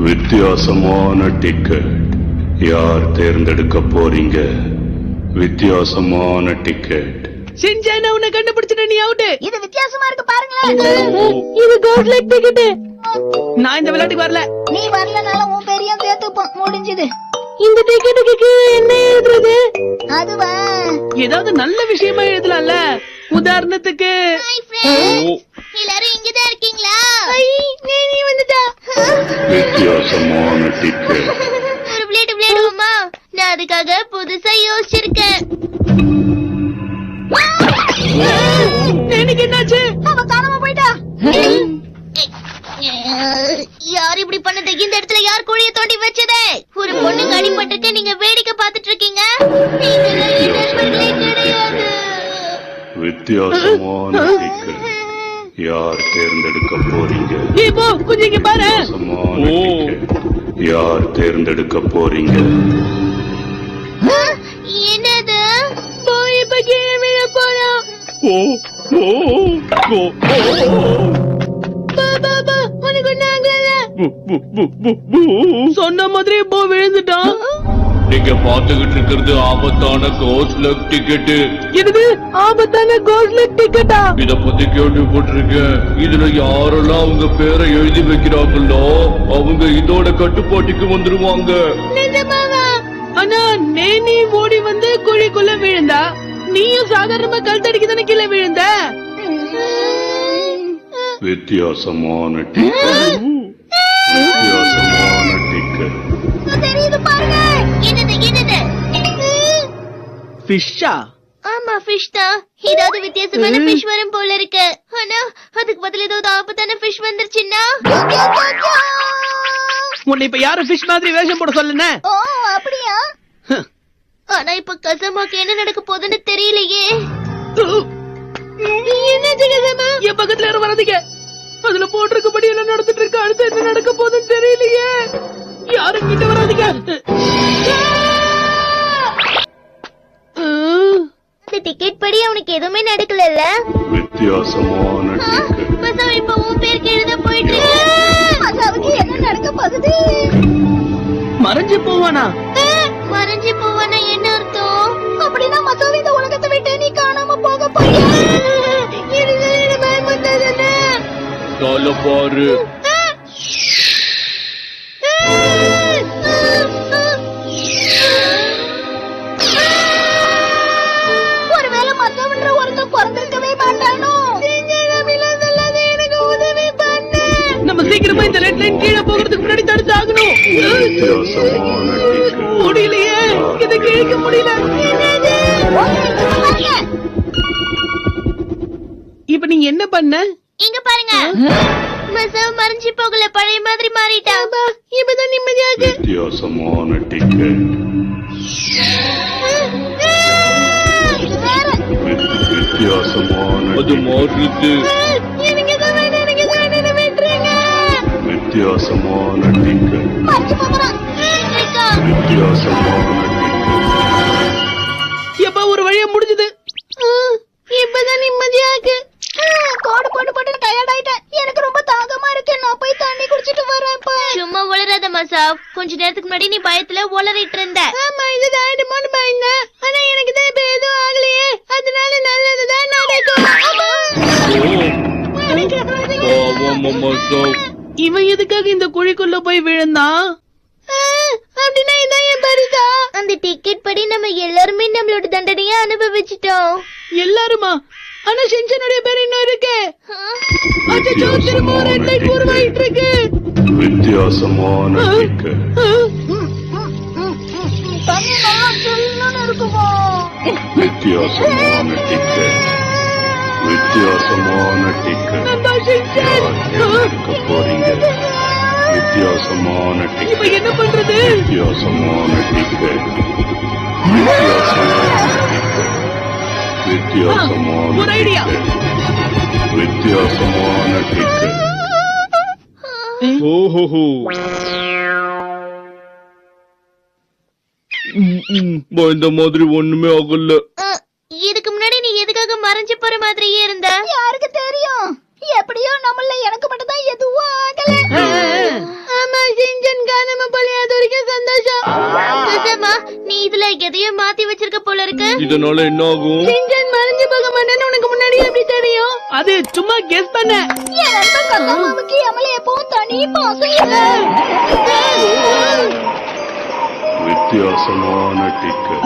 வித்தியாசமான டிக்கெட். யார் தேர்ந்தெடுக்க போறீங்க? வித்தியாசமான டிக்கெட். சின்சான் உன்னை கண்டுபிடிச்சிட்ட, நீ அவுட். இது வித்தியாசமா இருக்கு பாருங்களேன். இது கோல்ட் லெக் டிக்கெட். நான் இந்த விளையாட்டுக்கு வரல. நீ வரலனால உன் பெரியும் சேர்த்துப்போம். முடிஞ்சது. இந்த டிக்கெட்டுக்கு என்ன எழுதுறது? அதுவா ஏதாவது நல்ல விஷயமா எழுதலாம்ல. உதாரணத்துக்கு எல்லாரும் இங்கதான் இருக்கீங்களா? நீ வந்துட்டா. வித்தியாசமான டிக்கெட். ஒரு பிளேட் விளையாடுவோமா? நான் அதுக்காக புதுசா யோசிச்சிருக்கேன். எனக்கு என்னாச்சு? அவ காணாம போயிட்டா. யார் இப்படி பண்ணது? இந்த இடத்துல யார் குழிய தோண்டி வச்சதே? ஒரு பொண்ணுக்கு அடிபட்டுட்டு நீங்க வேடிக்கை பார்த்துட்டு இருக்கீங்க. வித்தியாசமான டிக்கெட். யார் தேர்ந்தெடுக்க போறீங்க? இப்போ கொஞ்சம் இங்க பாரு. வித்தியாசமான டிக்கெட். யார் தேர்ந்தெடுக்க போறீங்க? என்னது? போய் இப்ப கீழே விழ போறோம். சொன்ன மாதிரி போ விழுந்துட்டான். நீங்க பாத்துக்கிட்டு இருக்கிறது ஆபத்தான கோஸ்ட் லக் டிக்கெட். என்னது ஆபத்தான கோல்ட் லெக் டிக்கெட்டா? இத பத்தி கேள்விப்பட்டிருக்கேன். இதுல யாரெல்லாம் அவங்க பேரை எழுதி வைக்கிறாங்களோ அவங்க இதோட கட்டுப்பாட்டுக்கு வந்துருவாங்க. ஆனா நேனி ஓடி வந்து குழிக்குள்ள விழுந்தா, நீயும் சாதாரணமா கழுத்தடிக்கு தானே கீழே விழுந்த. வித்தியாசமான டிக்கெட். வித்தியாசமான டிக்கெட். தெரியுது பாருங்க. என்னது? ஃபிஷ்ஷா? ஆமா, ஃபிஷ் தான். ஏதாவது வித்தியாசமான ஃபிஷ் வரும் போல இருக்கு. ஆனா அதுக்கு பதில் ஏதாவது ஆபத்தான ஃபிஷ் வந்துருச்சுன்னா? உன்னை இப்ப யாரும் ஃபிஷ் மாதிரி வேஷம் போட சொல்லுன? ஓ அப்படியா? ஆனா இப்ப கசமாக்கு என்ன நடக்க போகுதுன்னு தெரியலையே. என் பக்கத்துல யாரும் வராதீங்க. அதுல போட்டிருக்கபடி எல்லாம் நடந்துட்டு இருக்கு. அடுத்து என்ன நடக்க போகுதுன்னு தெரியலையே. யாரும் கிட்ட வராதீங்க. அந்த டிக்கெட் படி அவனுக்கு எதுவுமே நடக்கல. வித்தியாசமான டிக்கெட். மசாவ் இப்ப உன் பேருக்கு எழுத போயிட்டு மசாவுக்கு என்ன நடக்க போகுது? மறைஞ்சு போவானா? மறைஞ்சு போவானா என்ன அர்த்தம்? அப்படின்னா மசாவ் இந்த உலகத்தை விட்டு நீ காணாம போக போறியா? எனக்கு பயமுறுத்தாதே. தல பாரு. ஒருவேளை மசாவுன்ற ஒருத்தன் பிறந்திருக்கவே மாட்டானோ? எனக்கு உதவி பண்ணு. நம்ம சீக்கிரமா இந்த ரெட் லைன் கீழே போகிறதுக்கு முன்னாடி தடுத்து ஆகணும். வித்தியாசமான டிக்கெட். முடியலையே, இதை கேட்க முடியல. இப்ப நீங்க என்ன பண்ண? இங்க பாருங்க. மசாவ் மறைஞ்சு போகல, பழைய மாதிரி மாறிட்டான். இப்பதான் நிம்மதியாக. வித்தியாசமான டிக்கெட். வித்தியாசமான அது மாறுது. வித்தியாசமான டிக்கெட். வித்தியாசமான டிக்கெட். எப்ப ஒரு வழியா முடிஞ்சது. இப்பதான் நிம்மதியாக. கோடு போட்டு போட்டு டயர்ட் ஆயிட்டேன். எனக்கு ரொம்ப தாகமா இருக்கு. நான் போய் தண்ணி குடிச்சிட்டு வரேன். சும்மா உளறாத மசாவ். கொஞ்ச நேரத்துக்கு முன்னாடி நீ பயத்துல உளறிட்டு இருந்த. ஆமா, இது ஆயிடுமோன்னு பயந்தேன். ஆனா எனக்கு தான் இப்ப எதுவும் ஆகலையே. அதனால நல்லதுதான் நடக்கும். இவன் எதுக்காக இந்த குழிக்குள்ள போய் விழுந்தான்? அப்படின்னா இதான் என் பரிசா? அந்த டிக்கெட் படி நம்ம எல்லாருமே நம்மளோட தண்டனையை அனுபவிச்சிட்டோம். எல்லாருமா? ஆனா ஷின்சானுடைய பேர் இன்னும் இருக்கு. அச்சோ, திரும்ப ஒரு ரெட் லைட் உருவாயிட்டு இருக்கு. வித்தியாசமான டிக்கெட். தண்ணி நல்லா சில்லுன்னு இருக்குமா? வித்தியாசமான டிக்கெட். வித்தியாசமான டிக்கெட். யார் தேர்ந்தெடுக்க போறீங்க? வித்தியாசமான இப்ப டிக்கெட். என்ன பண்றது? வித்தியாசமான டிக்கெட். வித்தியாசமான டிக்கெட். வித்தியாசமான ஒரு ஐடியா. டிக்கெட். வித்தியாசமான டிக்கெட். ஓஹோ. இந்த மாதிரி ஒண்ணுமே ஆகல. இதுக்கு முன்னாடி நீ எதுக்காக மறைஞ்சு போற மாதிரியே இருந்த? யாருக்கு தெரியும்? எப்படியோ நம்மள எனக்கு மட்டும் தான் எதுவும் ஆகல. இதுல எதையும் மாத்தி வச்சிருக்க போல இருக்கு. இதனால என்ன ஆகும்? சிஞ்சன் மறைஞ்சு போக மாட்டேன்னு உனக்கு முன்னாடி எப்படி தெரியும்? அது சும்மா கெஸ் பண்ண. என் நண்பன் கக்காமாவுக்கு எமல எப்பவும் தனி பாசம் இல்ல. வித்தியாசமான டிக்கெட்.